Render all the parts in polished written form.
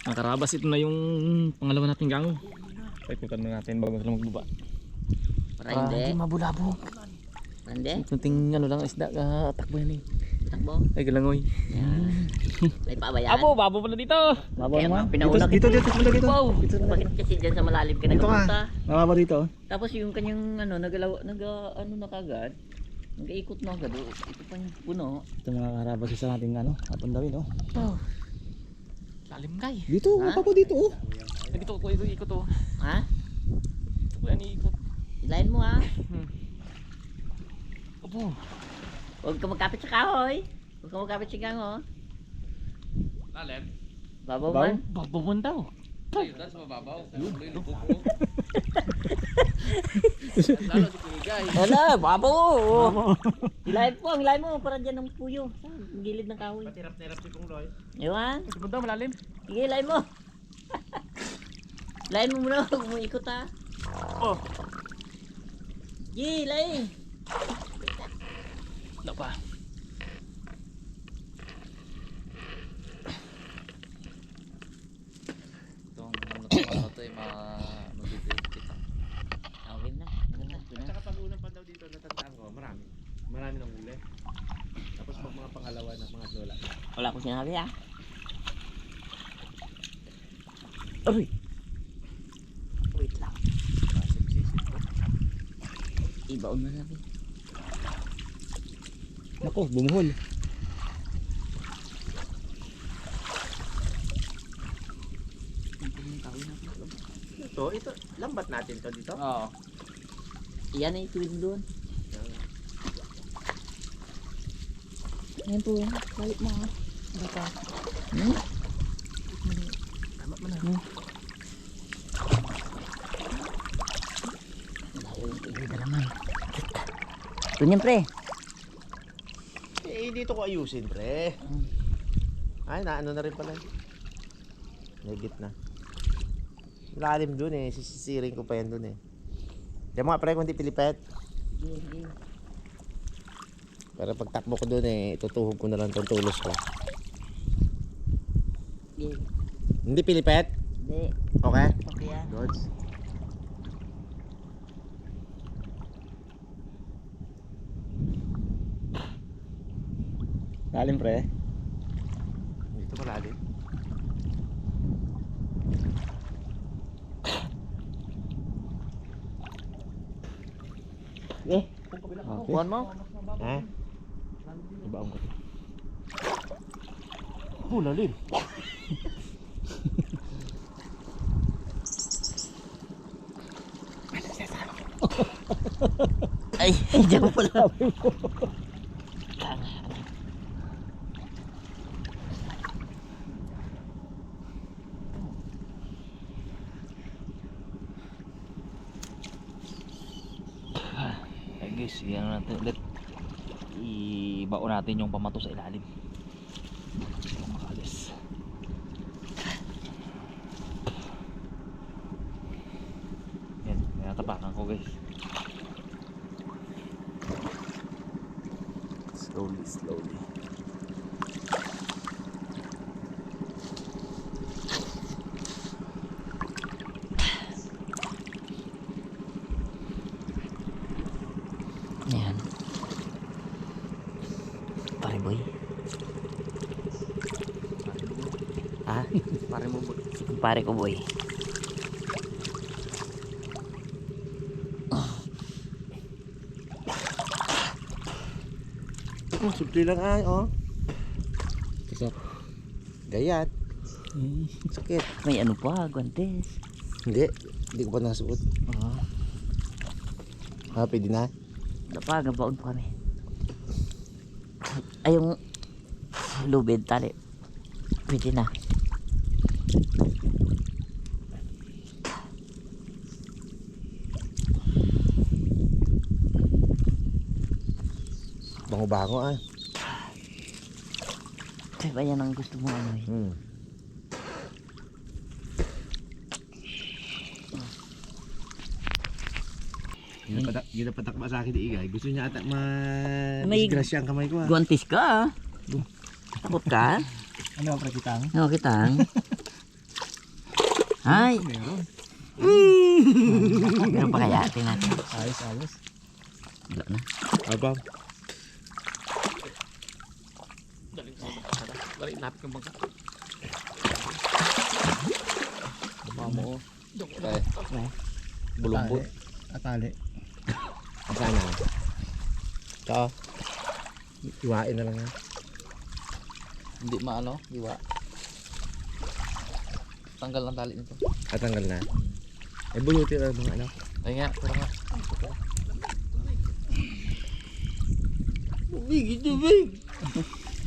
Mga karabas, ito na yung pangalawa nating gango. Ikutan na natin bago sila magbaba. Para hindi mabulabog. Para hindi Kunting ano lang isda, takbo yan eh. takbo. Ay galangoy. May pabayaan. Abo, babo pala dito. Babo naman. Pinauna Dito. Wow. Bakit kasi dyan sa malalim ka Dito ka. nagpunta? Mababa dito. Tapos yung kanyang ano ano na kagad. Nag-iikot na agad. Ito pa yung puno. Ito mga karabas isa nating atandawin Lalim kay. Dito, Ha? mapa po dito Ay, dito ko ikot to. Ha? Ito ko yan iikot. Ilayin mo ha. Abo. Huwag ka magkapit sa kahoy. Huwag ka magkapit sa gango. Lalim? Babaw Babaw? man. Babon daw. Ayun, sa mababaw. Lalo yung kuko. Lalo si Kurigay. Wala, babaw. Ilayin mo para dyan ng puyo. Sa gilid ng kahoy. Patirap-tirap si Pungloy. Ewan. Ito daw malalim. Sige, ilayin mo. Ilayin mo muna. Huwag mo ikot ha. Oh. Sige, ilayin. Wala pa. Itong ano to yung mga mabibig kita. Okay na. At saka pag unang pandaw dito, natandaan ko, marami. Marami ng huli. Tapos pag mga pangalawa na mga lola. Wala ko sinabi ha. Aray. Wait lang. Sip-sisip ko. Ibaon na namin. Nako, bumuhol. Ito, lambat natin to dito. Oo. Iyan na yung tuwid doon. Ayan po yan. Balik mo ha. Bata. Tama mo na. Ganda naman. Ganyan pre. Eh, dito ko ayusin, pre. Ay, naano na rin pala. Nagit na. Lalim dun eh. Sisisiring ko pa yan dun eh. Kaya mga pre, kung di pilipet. Para pag takbo ko dun eh, tutuhog ko na lang tong tulos ko. Hindi pilipet? Hindi. Okay? Okay yan. Gods. Lalim pre. Dito malalim. Eh. Okay. Buwan mo. Ha? Ibaong ko. Oh, lalim. Ay, diyan pala. Ay guys, yan natin ulit. Ibaon natin yung pamato sa ilalim. Makalis. Yan, may natapakan ko guys. Slowly. Ayan. Pare boy. Ha? Pare mo ba? Pare ko boy. Simple lang ay, oh. Isap. Gayat. Sakit. May ano pa, guantes. Hindi ko pa nasuot. Happy din na. Dapat gabaon pa kami. Ay yung lubid tali. Pwede na. Bango-bango ah. Kaya ba yan ang gusto mo ano eh? Ginapatak ba sa akin di igay? Gusto niya ata May- disgrasya ang kamay ko ah. Guantes ka ah. Takot ka? Ano ang prakitang? Ano kitang? Ay! Meron pa kaya? Tingnan natin. Ayos, ayos. Wala na. Abang. Balik lapit ng bangka. Mamo. Bulumbot. Atali. Sana. Ito. Iwain na lang yan. Hindi maano, diwa. Tanggal ng tali nito. At tanggal na. Eh, bulutin na mga ano. Ay nga, tara nga.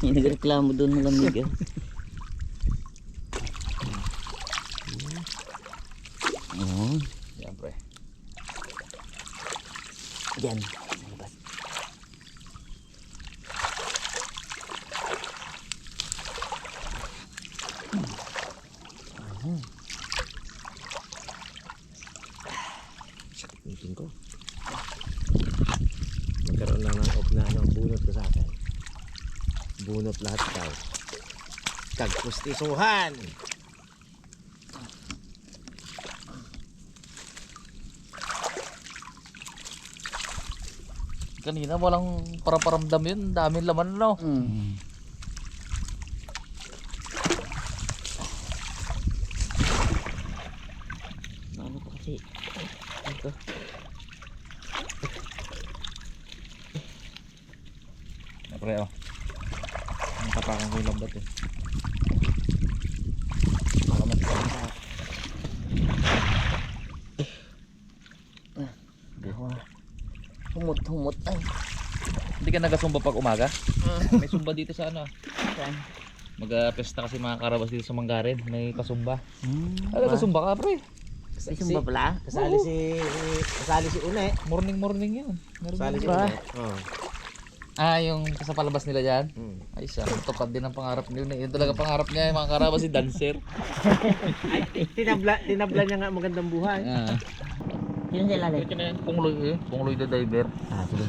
Yung nagreklamo doon ng lamig. Oo. Yan pre. Diyan. Tingin ko. Magkaroon na ng off na ano, bunot ko sa akin. Bunot lahat daw. Tagpustisuhan! Kanina walang para-paramdam yun. Daming laman no. Ano pa kasi? Ito. Pre oh. Ang tapakan ko yung lambat eh. Baka mas pa. Humot-humot ay. Hindi ka nagasumba pag umaga? May sumba dito sa ano. Mag-pesta kasi mga karabas dito sa Manggarin. May pasumba. Ay, nagasumba ka pre. May sumba pala? Kasali si Une. Morning yun. Meron Kasali yun. si Une. Oh. Ah, yung sa palabas nila dyan? Ay, siya. Tupad din ang pangarap niyo. Yun talaga pangarap niya. Yung mga karabas si dancer. Tinabla niya nga magandang buhay. Ah. Yun sila lang. Pungloy eh. Pungloy the diver. Ah, sige.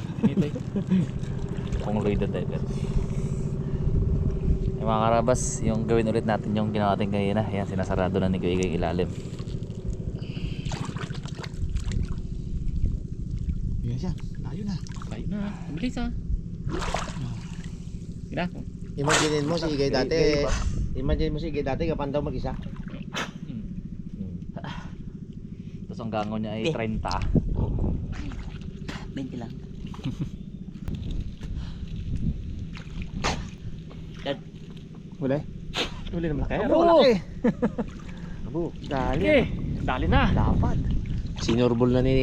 Pungloy the diver. Yung mga karabas, yung gawin ulit natin yung ginawa natin kanina. Yan, sinasarado na ni Kuya yung ilalim. Yan siya. Layo na. Layo na. Bilis ah. Gina. Imagine mo si Igay dati. Imagine mo si Igay dati kapan daw mag-isa. Tapos ang gangon niya ay 30. 20 lang. Huli. Huli naman. Abo! Abo. Dali. Dali na. Dapat. Sinurbol na ni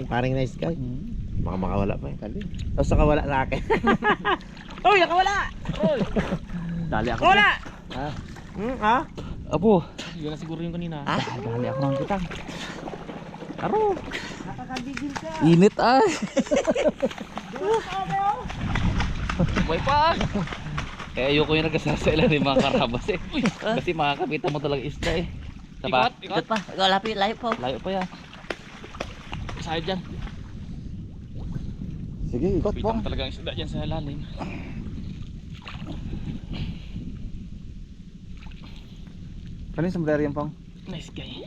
paring nice guy. Baka makawala pa eh. Tapos nakawala sa akin. Uy, nakawala! Dali ako. Wala! Ha? Ha? Abo! Yun na siguro yung kanina. Ah? Dali ako ng kitang. Aro! Nakakagigil ka. Init ay! May pa! Eh ayoko yung nagkasasa ilalim mga karabas eh. Kasi makakapitan mo talaga isda eh. Tapa? Ikot pa. Ikaw lapit, layo po. Layo pa yan. Sa'yo dyan. Sige, ikot po. Pitang talagang isda dyan sa ilalim. Ano yung sombrero yan, Pong? Nice guy.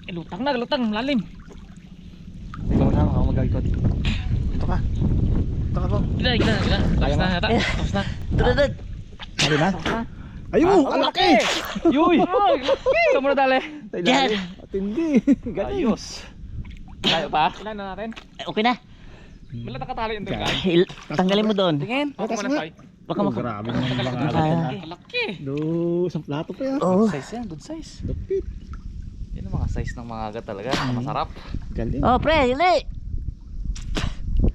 Eh lutang na, lalim. Ikaw na, ako mag-ikot. Ito ka. Ito ka, Pong. Gila. Tapos na yata. Tapos na. Tudod. Dali na. Ayun! Ang laki! Yuy! Saan mo na dali? Yan. Atindi. Ayos. Layo pa? Ilan na natin? Okay na. Wala nakatali yung tanggal. Tanggalin mo doon. Tingin. Baka Takas muna nga. tayo. Baka maka... Grabe naman yung mga Ah. alat. Laki. Do, isang plato pa yan. Oo. Size yan, good size. Lupit. Yan ang mga size ng mga agat talaga. Masarap. Galing. Oh, pre, hili.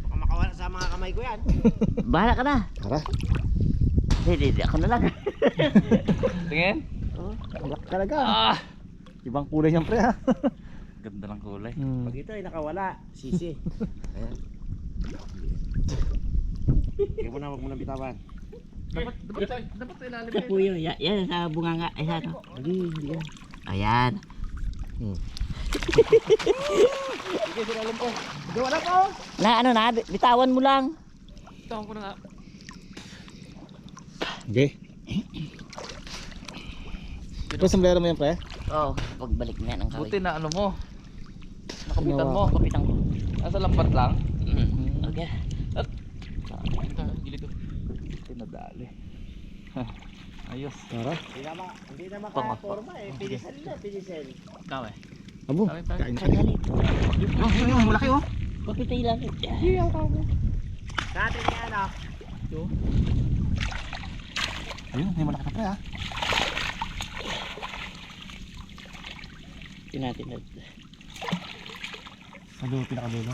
Baka makawala sa mga kamay ko yan. Bahala ka na. Tara. Hindi, ako na lang. Tingin. Ang laki talaga. Ah! Ibang kulay yan, pre, ha? Ganda ng kulay. Pag ito ay nakawala, sisi. Ayan. Kaya mo na, wag mo na bitawan. Dapat sa ilalim. Puyo, yan sa bunganga. Ay, sa ano? Hindi yan. Ayan. Sige, sa ilalim po. Wala po! Na ano na, bitawan mo lang. Tawang ko na nga. Okay. Pre, sombrero mo yan, pre? Oo, pagbalik na yan ang kaway. Buti na ano mo. Nakapitan mo. Kapitan ko. Nasa lambat lang. Okay. Gilid ko. Tinadali. Ayos. Tara. Hindi na makaporma eh. Pinisan na, pinisan. Ikaw eh. Abo, Kami pa. kain. Kaya galit. Yung malaki oh. Papitay lang. Dati niya ano. Ayun, may malaki na pre ha. Tinatinad. Ano, pinakadulo.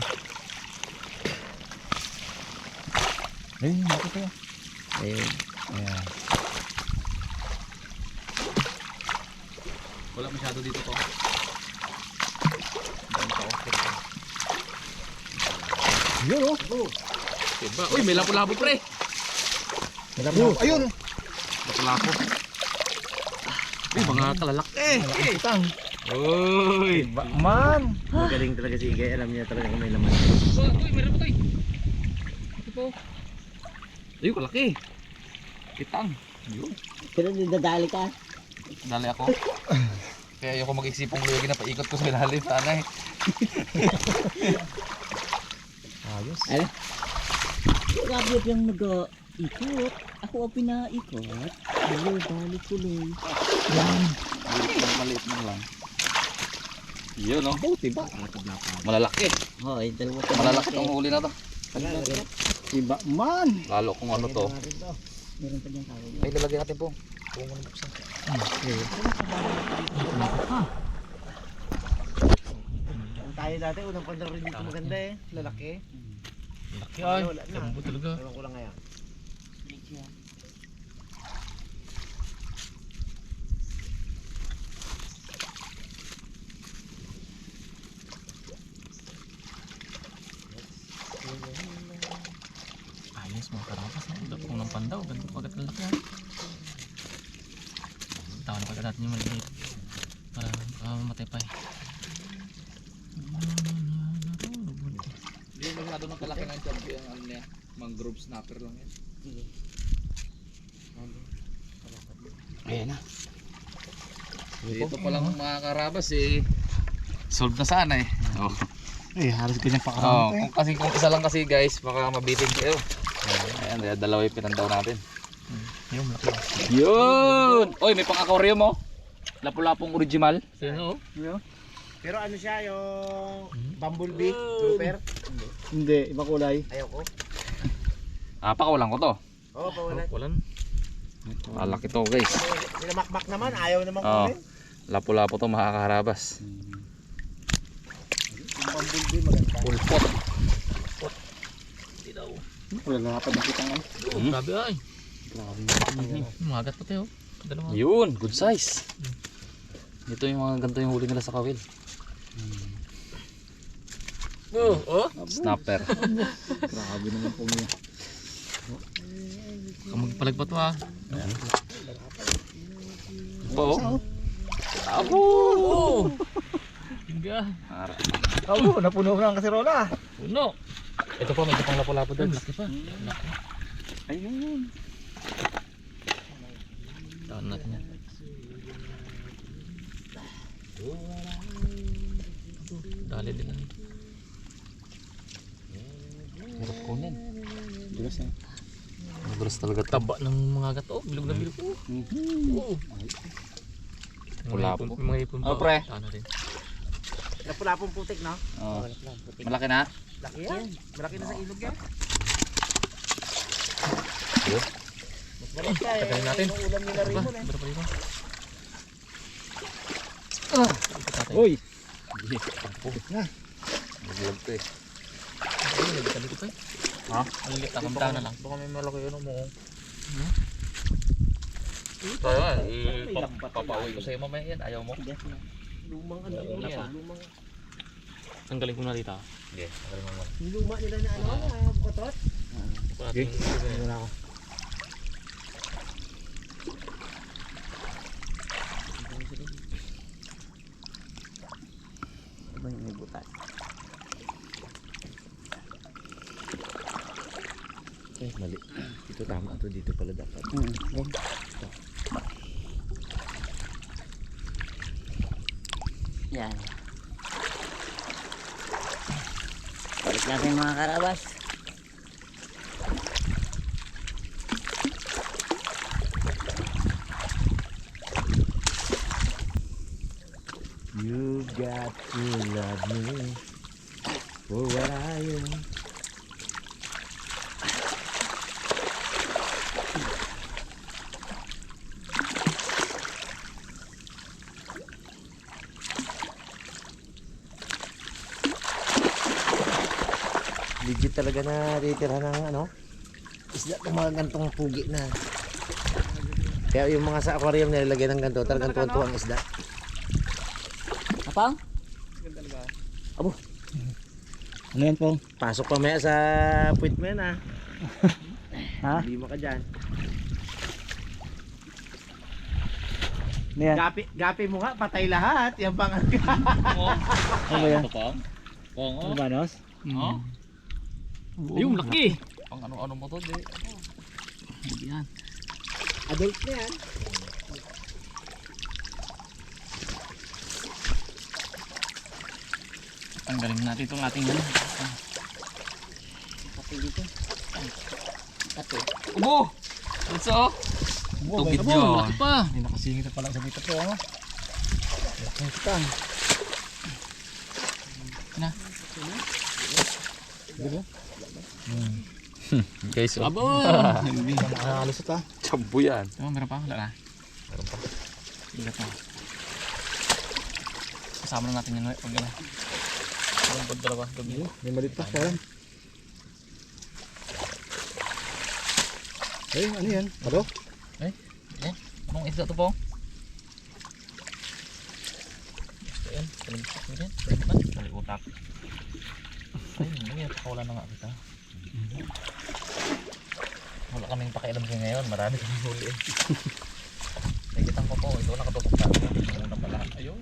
Ayun, malaki pre. Ayun. Ayan. Wala masyado dito to. Yun oh. Diba? Uy, may lapo-lapo pre. Ayun. Lapo-lapo. Uy, mga kalalaki. Itang. Uy. Man. Magaling talaga si Igay. Alam niya talaga kung may laman. Uy, meron pa to. Ito po. Ayun, kalaki. Kitang. Yun. Pero dadali ka. Dali ako. Kaya ayoko mag-isipong lugi na paikot ko sa ilalim. Sana eh. Ayos. Ano? Grabe yung nag-ikot. Ako ang pinaikot. Ayun, balik tuloy. Maliit man lang. Yun no. Buti ba? Malalaki. Hoy, dalawa Malalaki tong huli na to. Iba man. Lalo kung ano to. Meron pa dyan kaway. Ay, lalagyan natin po. Kung ano buksan. Tayo dati, unang pandaro rin dito maganda eh. Lalaki. Laki ay. Wala na. Lambo talaga. Ewan ko lang ngayon. Ayos mga karapas. Kung ng pandaw. Ganito pagkat lalaki ay. Tawa na pagkat natin yung maliit. Para mamatay pa eh. Hindi masyado ng kalaki ng champion ano niya. Mangrove snapper lang yan. Ayan na. Dito pa lang mga karabas eh. Solve na sana eh. Oh. Eh, halos ganyan pa Oh, karami. kung isa lang kasi guys, baka mabitin kayo. Ayan, dalawa yung pinandaw natin. Yung malaki. Yun! Oy, may pang-aquarium mo. Lapu-lapong original. Sino? Pero ano siya, yung bumblebee, grouper. Hindi, iba kulay. Ayaw ko. Pakawalan ko to. Oo, pawalan. Walan. Malaki to guys. Nilamakmak naman, ayaw naman Oh. kunin. Lapu-lapo to makakaharabas. Yung bumblebee maganda. Pulpot. Wala na kapag nakita nga. Grabe ay. Grabe. Magat pa tayo. Yun, good size. Ito yung mga ganito yung huli nila sa kawil. Snapper. Grabe naman po niya. Kamagpalag pa to ha. Ayan. Po. Abo! Hingga. Oh, napuno na ang kasirola. Puno. Ito pa, may ito pang lapo-lapo doon. Laki pa. Ayun. Taan natin yan. Dali din lang. Hirap ko yan. Dulas na. Madulas talaga taba ng mga gato. Bilog na bilog. Pula po. Mga ipon pa. Pre. Lapulapong putik, no? Oh. Malaki na? Laki yan. Malaki na sa ilog yan. Yun. Mas malaki ka eh. Tagalin natin. Yung ulam nila rin mo eh. Berapa dito? Uy! Na. Maglag ko eh. Ay, nagkali ko pa eh. Ha? Ang liit na kamta na lang. Baka may malaki ano mo. Tayo papauwi ko sa'yo mamaya yan. Ayaw mo? Lumang ano. Lumang. Tanggalin ko na dito. Sige, tanggalin mo muna. Yung luma nila na ano, bukotot. Okay. Wala ako. Ito ba yung may butas? Eh, mali. Ito tama. Ito dito pala dapat. Yan. Balik natin mga karabas. You got to love me for what I am. Legit talaga na titira ng ano, isda itong mga gantong pugi na. Kaya yung mga sa aquarium nilalagyan ng ganito, talagang tuwan-tuwa ang isda. Apang? Abo. Ano yan po? Pasok pa maya sa puwit mo yan, ha. Ha? Hindi mo ka dyan. Ano yan? Gapi mo nga, patay lahat. Yan pang Ano ba yan? Ito pong? Pong, Ano oh. ba, Nos? Oh. Yung laki. Pang ano mo to, di. Yan. adult na yan. Tanggalin natin itong ating ano. Kape dito. Kape. Ubo! Ito oh. Tubig yun. Laki pa. Hindi nakasingit pa lang sa dito po. Ano? Ito. Na. Diba? Guys, oh. Abo! Hindi na makalusot ah. Chambu yan. Oh, meron pa? Wala na. Meron pa. Igat na. Kasama na natin yun pag gano'n. Meron pa dalawa. Gabi. May malit pa. Parang. Ay, ano yan? Palo? Anong isda to po? Gusto yan. Kalimutak mo dyan. Kalimutak. Ay, hindi. Pakawala na nga kita. Wala kaming pakialam siya ngayon. Marami kaming huli eh. Nakikitang ko po. Ito nakatutok sa akin. Una pala. Ayun.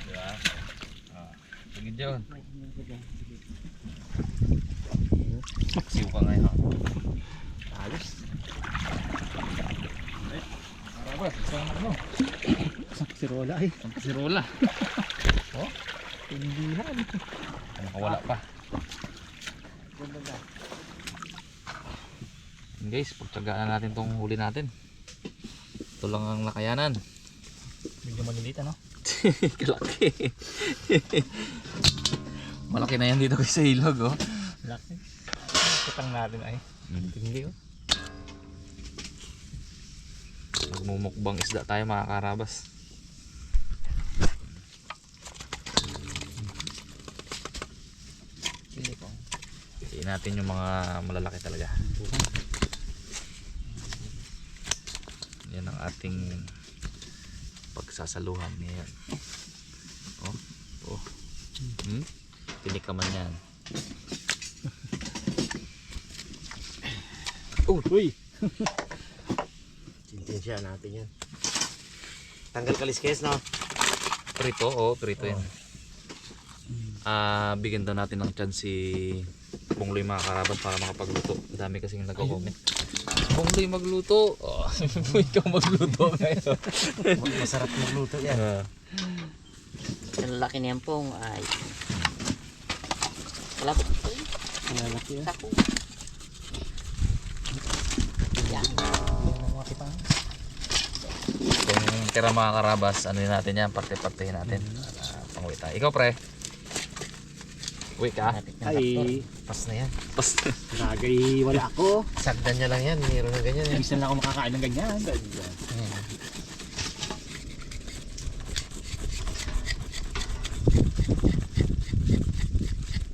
Diba? Sige dyan. Siw ka ngayon. Ayos. Marabas. Isang ano? Si Rola ay. Ang kasirola. Oh? Tindihan. Nakawala pa. Guys, pagtsagaan na natin tong huli natin. Ito lang ang nakayanan. Medyo maliliit ano? Kalaki. Malaki na yan dito guys sa ilog oh. Laki. Kitang natin ay. Hindi oh. Magmumukbang isda tayo mga karabas. Itiin natin yung mga malalaki talaga. Yan ang ating pagsasaluhan ngayon. Oh, oh. Tinikaman yan. Uy! Sintensya natin yan. Tanggal kaliskes, no? Prito, oh, prito yan. Bigyan daw natin ng chance si Bongloy mga karabas para makapagluto. Dami kasing nagko-comment. Bongloy magluto. Oh, ikaw magluto ngayon. Masarap magluto yan. Ang laki niyan pong ay. Wala po. Malaki ah. Sako. Yan. Itong tira mga karabas, ano yun natin yan, parte-partehin natin. Panguwi tayo. Ikaw pre. Uwi ka. Malapit ng doktor. Ay, Pas na yan. lagay wala ako. Sagdan niya lang yan. Mayroon ng ganyan. Ibig na ako makakain ng ganyan.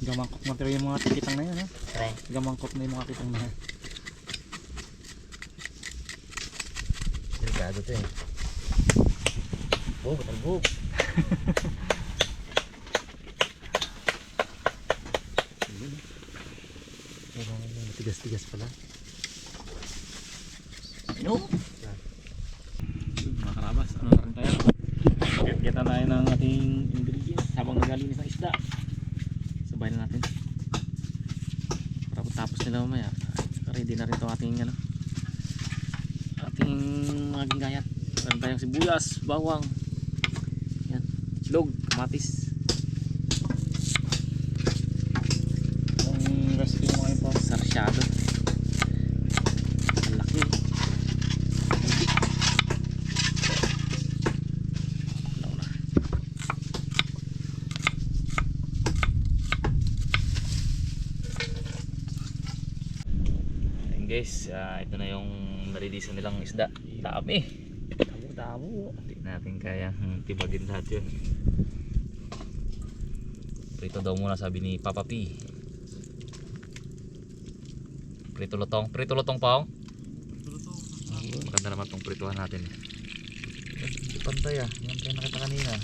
Gamangkot na pero yung mga kitang na yan ha. Pre. Gamangkot na yung mga kitang na yan. Delikado to eh. Oh, talbog. Tigas-tigas pala. No? Mga karabas, ano na rin tayo? Kita na tayo ng ating ingredients habang nagalinis ng isda. Sabay na natin. Para tapos nila mamaya. Ready na rin itong ating ano, ating mga gingayat. Meron tayong sibuyas, bawang, yan, log, Kamatis. Ang rest yung mga ipa. Sarsyado. Ang laki. Ilaw na. Ayun guys, ito na yung narilisan nilang isda. Dami. Damo. Hindi natin kaya tibagin lahat yun. Prito daw muna sabi ni Papa P. Prito lutong. Prito lutong paong. Maganda naman tong prituhan natin. Hindi pantay ah. Yan tayo nakita kanina.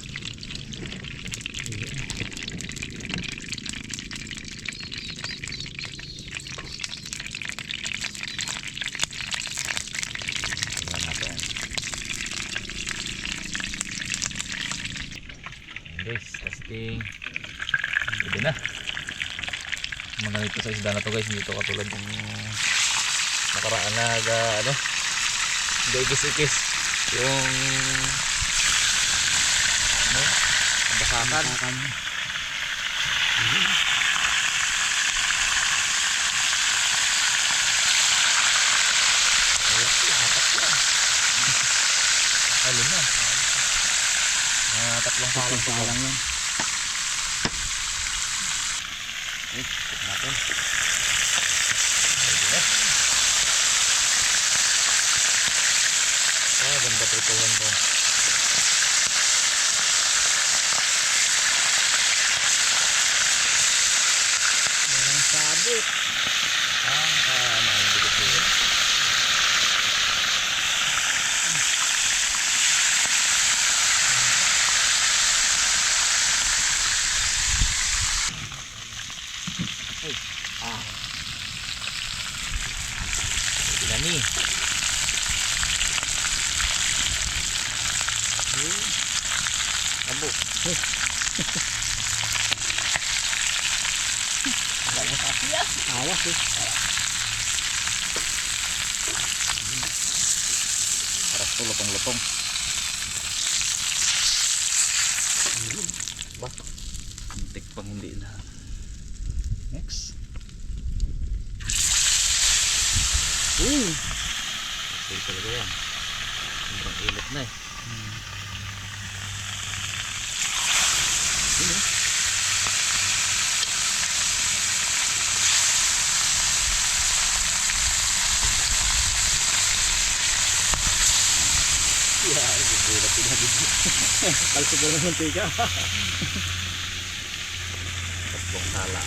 Tingnan natin. Ayan guys, testing. Pwede na. Mga ganito sa isda na to guys, hindi to katulad ng nakaraan na ano, hindi ikis-ikis yung ano, basakan. Alin na. Tatlong palang pa lang yan. Tignan natin. Pwede na. Ganda prituhan ko. Walang sabit. Nakahindikit-dikit. Pwede na ni. Abo. Awas eh. Harap to lutong-lutong. Ba? Muntik pang hindi na. Next. Okay talaga yan. Sobrang ilit na eh. Kalso ko ng mantika. Tatlong sala.